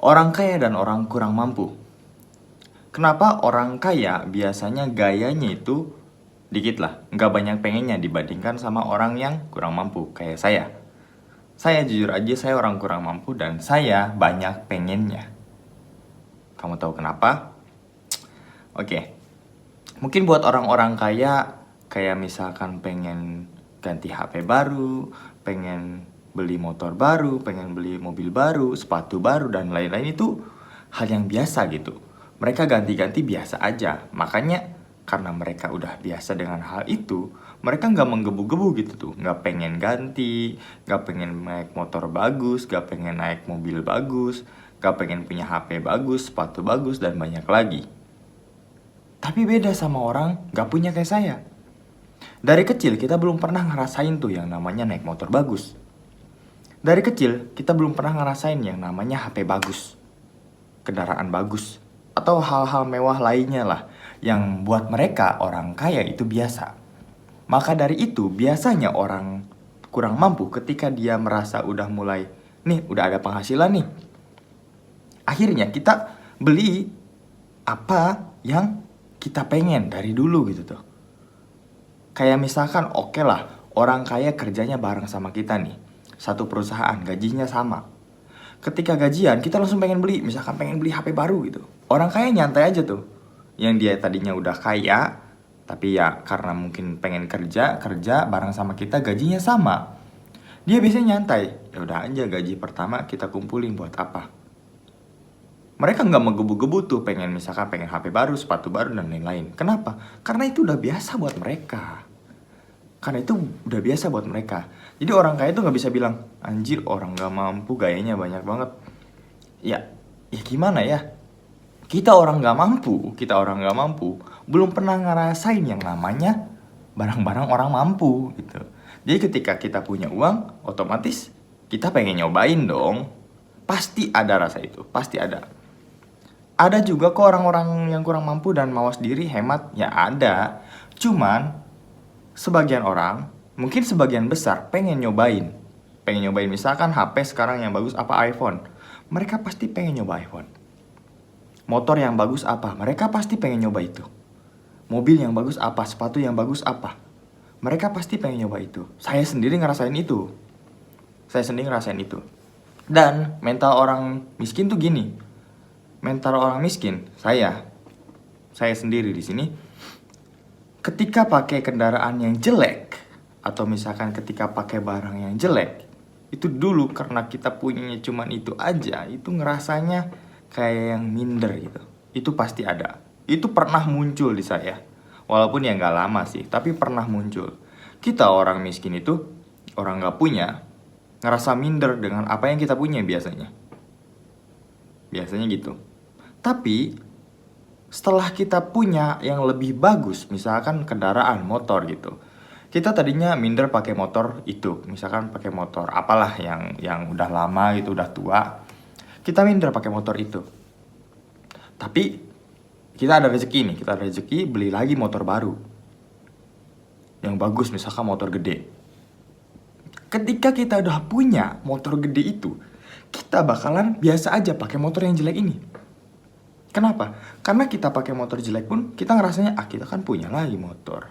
Orang kaya dan orang kurang mampu. Kenapa orang kaya biasanya gayanya itu dikit lah, nggak banyak pengennya dibandingkan sama orang yang kurang mampu, kayak saya. Saya jujur aja, saya orang kurang mampu dan saya banyak pengennya. Kamu tahu kenapa? Oke, mungkin buat orang-orang kaya, kayak misalkan pengen ganti HP baru, pengen beli motor baru, pengen beli mobil baru, sepatu baru, dan lain-lain itu hal yang biasa gitu. Mereka ganti-ganti biasa aja. Makanya karena mereka udah biasa dengan hal itu, mereka nggak menggebu-gebu gitu tuh. Nggak pengen ganti, nggak pengen naik motor bagus, nggak pengen naik mobil bagus, nggak pengen punya HP bagus, sepatu bagus, dan banyak lagi. Tapi beda sama orang nggak punya kayak saya. Dari kecil kita belum pernah ngerasain tuh yang namanya naik motor bagus. Dari kecil kita belum pernah ngerasain yang namanya HP bagus, kendaraan bagus, atau hal-hal mewah lainnya lah yang buat mereka orang kaya itu biasa. Maka dari itu biasanya orang kurang mampu ketika dia merasa udah mulai, nih udah ada penghasilan nih, akhirnya kita beli apa yang kita pengen dari dulu gitu tuh. Kayak misalkan oke lah, orang kaya kerjanya bareng sama kita nih, satu perusahaan, gajinya sama. Ketika gajian kita langsung pengen beli, misalkan pengen beli HP baru gitu. Orang kaya nyantai aja tuh, yang dia tadinya udah kaya tapi ya karena mungkin pengen kerja bareng sama kita, gajinya sama, dia biasanya nyantai. Ya udah aja, gaji pertama kita kumpulin buat apa. Mereka nggak menggebu-gebu tuh pengen misalkan pengen HP baru, sepatu baru, dan lain-lain. Kenapa? Karena itu udah biasa buat mereka. Karena itu udah biasa buat mereka. Jadi orang kaya tuh nggak bisa bilang, anjir orang nggak mampu gayanya banyak banget. Ya gimana ya? Kita orang nggak mampu, belum pernah ngerasain yang namanya barang-barang orang mampu gitu. Jadi ketika kita punya uang, otomatis kita pengen nyobain dong. Pasti ada rasa itu, pasti ada. Ada juga kok orang-orang yang kurang mampu dan mawas diri hemat, ya ada. Cuman sebagian orang, mungkin sebagian besar pengen nyobain misalkan HP sekarang yang bagus apa iPhone. Mereka pasti pengen nyoba iPhone. Motor yang bagus apa? Mereka pasti pengen nyoba itu. Mobil yang bagus apa? Sepatu yang bagus apa? Mereka pasti pengen nyoba itu. Saya sendiri ngerasain itu. Dan mental orang miskin tuh gini. Mental orang miskin, saya sendiri di sini, ketika pakai kendaraan yang jelek atau misalkan ketika pakai barang yang jelek, itu dulu karena kita punyanya cuman itu aja, itu ngerasanya kayak yang minder gitu. Itu pasti ada. Itu pernah muncul di saya. Walaupun ya nggak lama sih, tapi pernah muncul. Kita orang miskin itu, orang nggak punya, ngerasa minder dengan apa yang kita punya biasanya. Biasanya gitu. Tapi setelah kita punya yang lebih bagus, misalkan kendaraan, motor gitu, kita tadinya minder pakai motor itu, misalkan pakai motor apalah yang udah lama gitu, udah tua, kita minder pakai motor itu. Tapi kita ada rezeki beli lagi motor baru yang bagus, misalkan motor gede. Ketika kita udah punya motor gede itu, kita bakalan biasa aja pakai motor yang jelek ini. Kenapa? Karena kita pakai motor jelek pun kita ngerasanya kita kan punya lagi motor.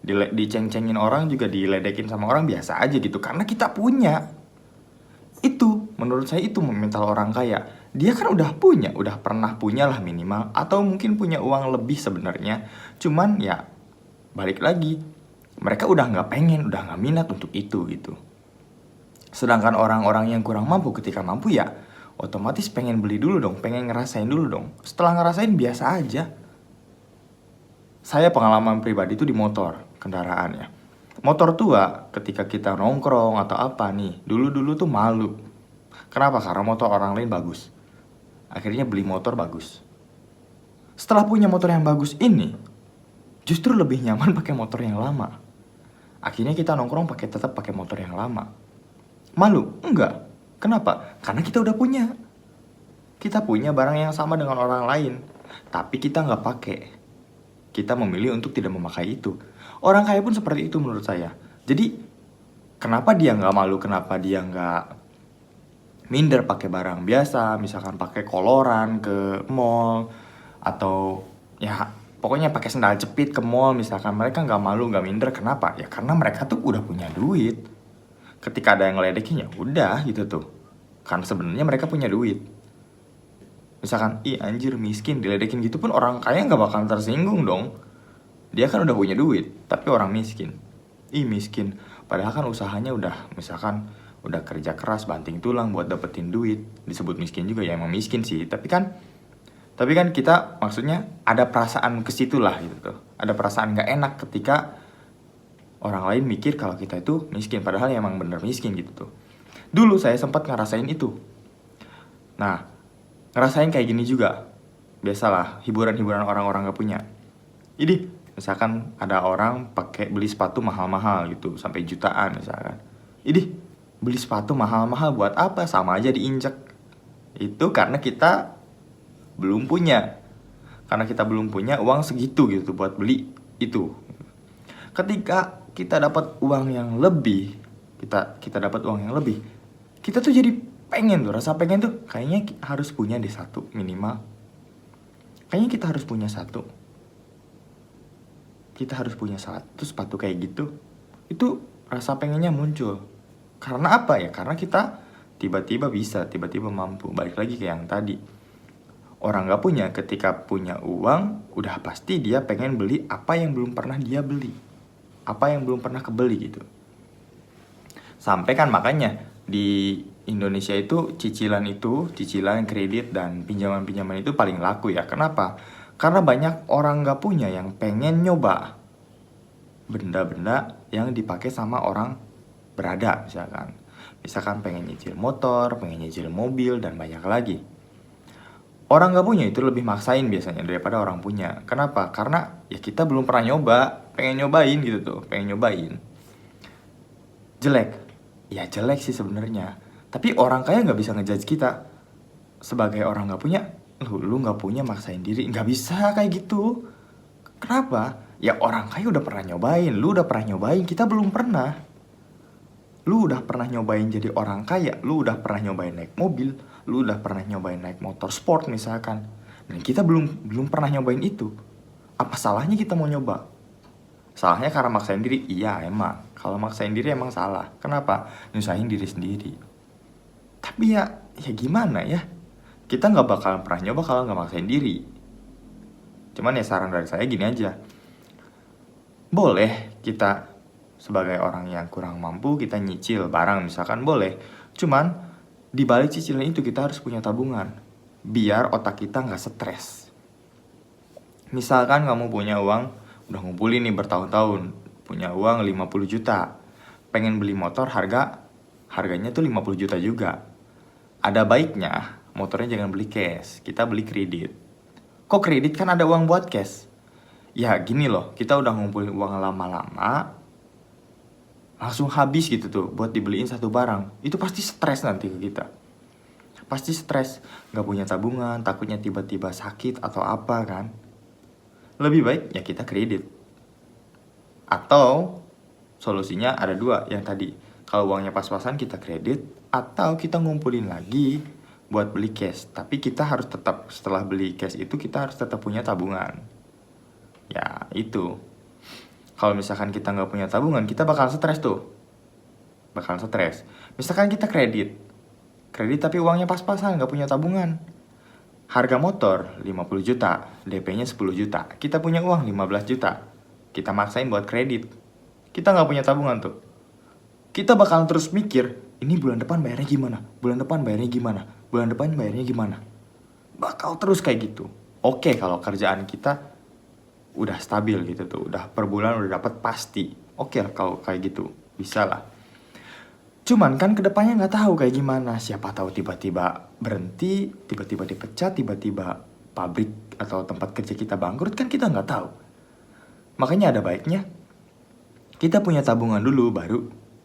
Diceng-cengin orang juga, diledekin sama orang biasa aja gitu, karena kita punya. Itu menurut saya itu mental orang kaya. Dia kan udah pernah punya lah minimal, atau mungkin punya uang lebih sebenarnya. Cuman ya balik lagi, mereka udah nggak pengen, udah nggak minat untuk itu gitu. Sedangkan orang-orang yang kurang mampu ketika mampu ya otomatis pengen beli dulu dong, pengen ngerasain dulu dong. Setelah ngerasain biasa aja. Saya pengalaman pribadi itu di motor, kendaraan ya. Motor tua ketika kita nongkrong atau apa nih, dulu tuh malu. Kenapa? Karena motor orang lain bagus. Akhirnya beli motor bagus. Setelah punya motor yang bagus ini, justru lebih nyaman pakai motor yang lama. Akhirnya kita nongkrong tetap pakai motor yang lama. Malu? Enggak. Kenapa? Karena kita udah punya. Kita punya barang yang sama dengan orang lain, tapi kita nggak pakai. Kita memilih untuk tidak memakai itu. Orang kaya pun seperti itu menurut saya. Jadi, kenapa dia nggak malu? Kenapa dia nggak minder pakai barang biasa, misalkan pakai koloran ke mall, atau ya pokoknya pakai sendal jepit ke mall misalkan, mereka nggak malu, nggak minder. Kenapa? Ya karena mereka tuh udah punya duit. Ketika ada yang ngeledekin ya udah gitu tuh, karena sebenarnya mereka punya duit. Misalkan, ih anjir miskin, diledekin gitu pun orang kaya nggak bakal tersinggung dong. Dia kan udah punya duit, tapi orang miskin, ih miskin, padahal kan usahanya udah, misalkan udah kerja keras banting tulang buat dapetin duit, disebut miskin juga ya, emang miskin sih. Tapi kan kita maksudnya ada perasaan ke situ lah gitu tuh. Ada perasaan gak enak ketika orang lain mikir kalau kita itu miskin, padahal ya emang bener miskin gitu tuh. Dulu saya sempat ngerasain itu. Nah, ngerasain kayak gini juga. Biasalah, hiburan-hiburan orang-orang gak punya. Jadi, misalkan ada orang pakai beli sepatu mahal-mahal gitu, sampai jutaan misalkan. Idih, beli sepatu mahal-mahal buat apa? Sama aja diinjek. Itu karena kita belum punya. Karena kita belum punya uang segitu gitu buat beli itu. Ketika kita dapat uang yang lebih, kita dapat uang yang lebih, kita tuh jadi pengen tuh, rasa pengen tuh kayaknya harus punya deh satu minimal. Kayaknya kita harus punya satu. Kita harus punya satu sepatu kayak gitu. Itu rasa pengennya muncul. Karena apa ya? Karena kita tiba-tiba bisa, tiba-tiba mampu. Balik lagi ke yang tadi. Orang gak punya, ketika punya uang, udah pasti dia pengen beli apa yang belum pernah dia beli. Apa yang belum pernah kebeli gitu. Sampai kan makanya di Indonesia itu cicilan kredit dan pinjaman-pinjaman itu paling laku ya. Kenapa? Karena banyak orang gak punya yang pengen nyoba benda-benda yang dipakai sama orang berada misalkan. Misalkan pengen nyicil motor, pengen nyicil mobil, dan banyak lagi. Orang gak punya itu lebih maksain biasanya daripada orang punya. Kenapa? Karena ya kita belum pernah nyoba, pengen nyobain gitu tuh, pengen nyobain. Jelek? Ya jelek sih sebenarnya. Tapi orang kaya gak bisa ngejudge kita. Sebagai orang gak punya, lu gak punya maksain diri. Gak bisa kayak gitu. Kenapa? Ya orang kaya udah pernah nyobain, lu udah pernah nyobain, kita belum pernah. Lu udah pernah nyobain jadi orang kaya, lu udah pernah nyobain naik mobil, lu udah pernah nyobain naik motor sport misalkan. Dan kita belum pernah nyobain itu. Apa salahnya kita mau nyoba? Salahnya karena maksain diri? Iya emang. Kalau maksain diri emang salah. Kenapa? Nyusahin diri sendiri. Tapi ya gimana ya? Kita gak bakalan pernah nyoba kalau gak maksain diri. Cuman ya saran dari saya gini aja. Boleh kita sebagai orang yang kurang mampu kita nyicil barang misalkan, boleh. Cuman di balik cicilan itu kita harus punya tabungan biar otak kita gak stres. Misalkan kamu punya uang, udah ngumpulin nih bertahun-tahun, punya uang 50 juta, pengen beli motor harganya tuh 50 juta juga. Ada baiknya motornya jangan beli cash, kita beli kredit. Kok kredit? Kan ada uang buat cash. Ya gini loh, kita udah ngumpulin uang lama-lama, langsung habis gitu tuh buat dibeliin satu barang. Itu pasti stres nanti ke kita. Pasti stres, gak punya tabungan, takutnya tiba-tiba sakit atau apa kan. Lebih baik ya kita kredit. Atau solusinya ada dua yang tadi. Kalau uangnya pas-pasan kita kredit, atau kita ngumpulin lagi buat beli cash. Tapi kita harus tetap, setelah beli cash itu kita harus tetap punya tabungan. Ya itu. Kalau misalkan kita gak punya tabungan, kita bakal stres tuh. Bakal stres. Misalkan kita kredit tapi uangnya pas-pasan, gak punya tabungan. Harga motor 50 juta, DP-nya 10 juta. Kita punya uang 15 juta. Kita maksain buat kredit. Kita gak punya tabungan tuh. Kita bakal terus mikir, ini bulan depan bayarnya gimana? Bulan depan bayarnya gimana? Bulan depan bayarnya gimana? Bakal terus kayak gitu. Oke, kalau kerjaan kita udah stabil gitu tuh, udah per bulan udah dapat pasti. Oke lah kalau kayak gitu, bisa lah. Cuman kan kedepannya nggak tahu kayak gimana. Siapa tahu tiba-tiba berhenti, tiba-tiba dipecat, tiba-tiba pabrik atau tempat kerja kita bangkrut, kan kita nggak tahu. Makanya ada baiknya kita punya tabungan dulu baru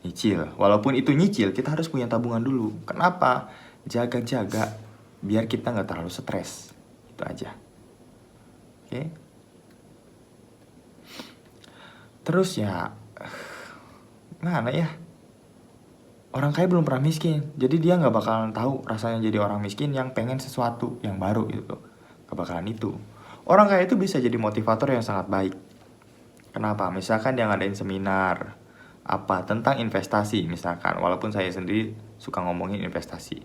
nyicil. Walaupun itu nyicil, kita harus punya tabungan dulu. Kenapa? Jaga-jaga biar kita nggak terlalu stres. Itu aja. Oke. Terus ya, mana ya? Orang kaya belum pernah miskin, jadi dia nggak bakalan tahu rasanya jadi orang miskin yang pengen sesuatu yang baru gitu. Gak bakalan itu. Orang kaya itu bisa jadi motivator yang sangat baik. Kenapa? Misalkan dia ngadain seminar apa tentang investasi misalkan, walaupun saya sendiri suka ngomongin investasi.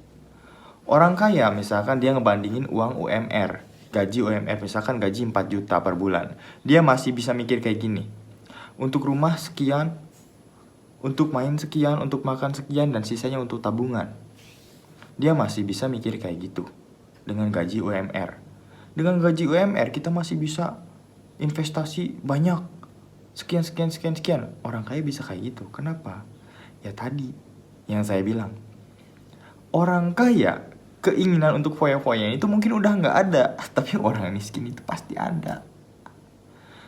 Orang kaya misalkan dia ngebandingin uang UMR, gaji UMR misalkan gaji 4 juta per bulan. Dia masih bisa mikir kayak gini. Untuk rumah sekian, untuk main sekian, untuk makan sekian, dan sisanya untuk tabungan. Dia masih bisa mikir kayak gitu dengan gaji UMR. Dengan gaji UMR kita masih bisa investasi banyak. Sekian. Orang kaya bisa kayak gitu. Kenapa? Ya tadi yang saya bilang. Orang kaya keinginan untuk foya-foya itu mungkin udah nggak ada. Tapi orang miskin itu pasti ada.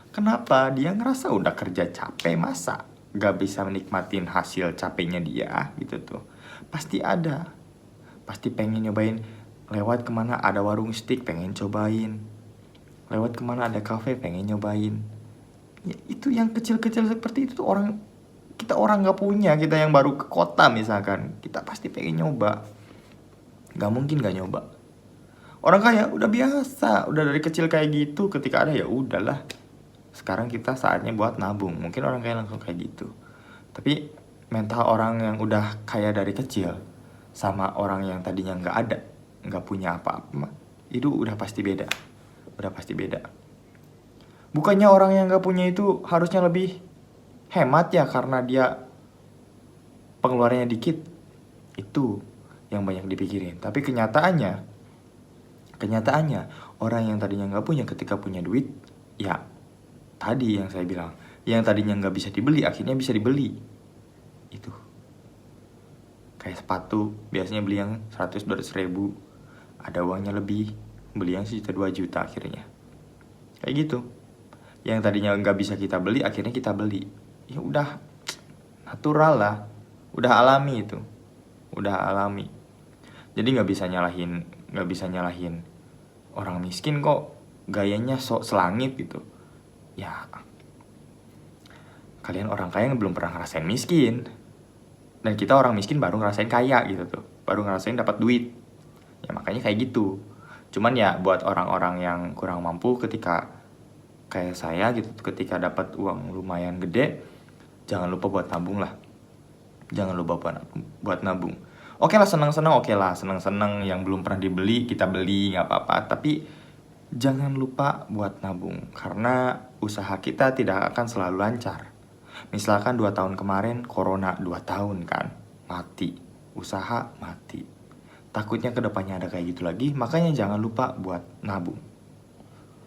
Kenapa? Dia ngerasa udah kerja capek, masa gak bisa menikmatin hasil capeknya dia gitu tuh. Pasti ada. Pasti pengen nyobain, lewat kemana ada warung steak pengen cobain, lewat kemana ada cafe pengen nyobain. Ya, itu yang kecil-kecil seperti itu tuh kita orang gak punya. Kita yang baru ke kota misalkan, kita pasti pengen nyoba. Gak mungkin gak nyoba. Orang kaya udah biasa, udah dari kecil kayak gitu. Ketika ada ya udahlah, sekarang kita saatnya buat nabung. Mungkin orang kaya langsung kayak gitu. Tapi mental orang yang udah kaya dari kecil sama orang yang tadinya nggak ada, nggak punya apa-apa, itu udah pasti beda. Udah pasti beda. Bukannya orang yang nggak punya itu harusnya lebih hemat ya karena dia pengeluarannya dikit. Itu yang banyak dipikirin. Tapi kenyataannya orang yang tadinya nggak punya ketika punya duit, ya tadi yang saya bilang, yang tadinya nggak bisa dibeli akhirnya bisa dibeli. Itu kayak sepatu biasanya beli yang 100-200 ribu, ada uangnya lebih, beli yang 1-2 juta akhirnya. Kayak gitu. Yang tadinya nggak bisa kita beli akhirnya kita beli. Ya udah natural lah, udah alami itu, udah alami. Jadi nggak bisa nyalahin orang miskin kok gayanya sok selangit gitu. Ya kalian orang kaya yang belum pernah ngerasain miskin, dan kita orang miskin baru ngerasain kaya gitu tuh, baru ngerasain dapat duit. Ya makanya kayak gitu. Cuman ya buat orang-orang yang kurang mampu ketika kayak saya gitu, ketika dapat uang lumayan gede, jangan lupa buat nabung lah. Jangan lupa buat nabung. Oke lah senang-senang yang belum pernah dibeli kita beli nggak apa-apa, tapi jangan lupa buat nabung karena usaha kita tidak akan selalu lancar. Misalkan 2 tahun kemarin corona 2 tahun kan, mati, usaha mati. Takutnya kedepannya ada kayak gitu lagi, makanya jangan lupa buat nabung.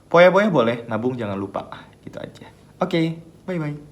Poya-poya boleh, nabung jangan lupa. Gitu aja. Oke, bye-bye.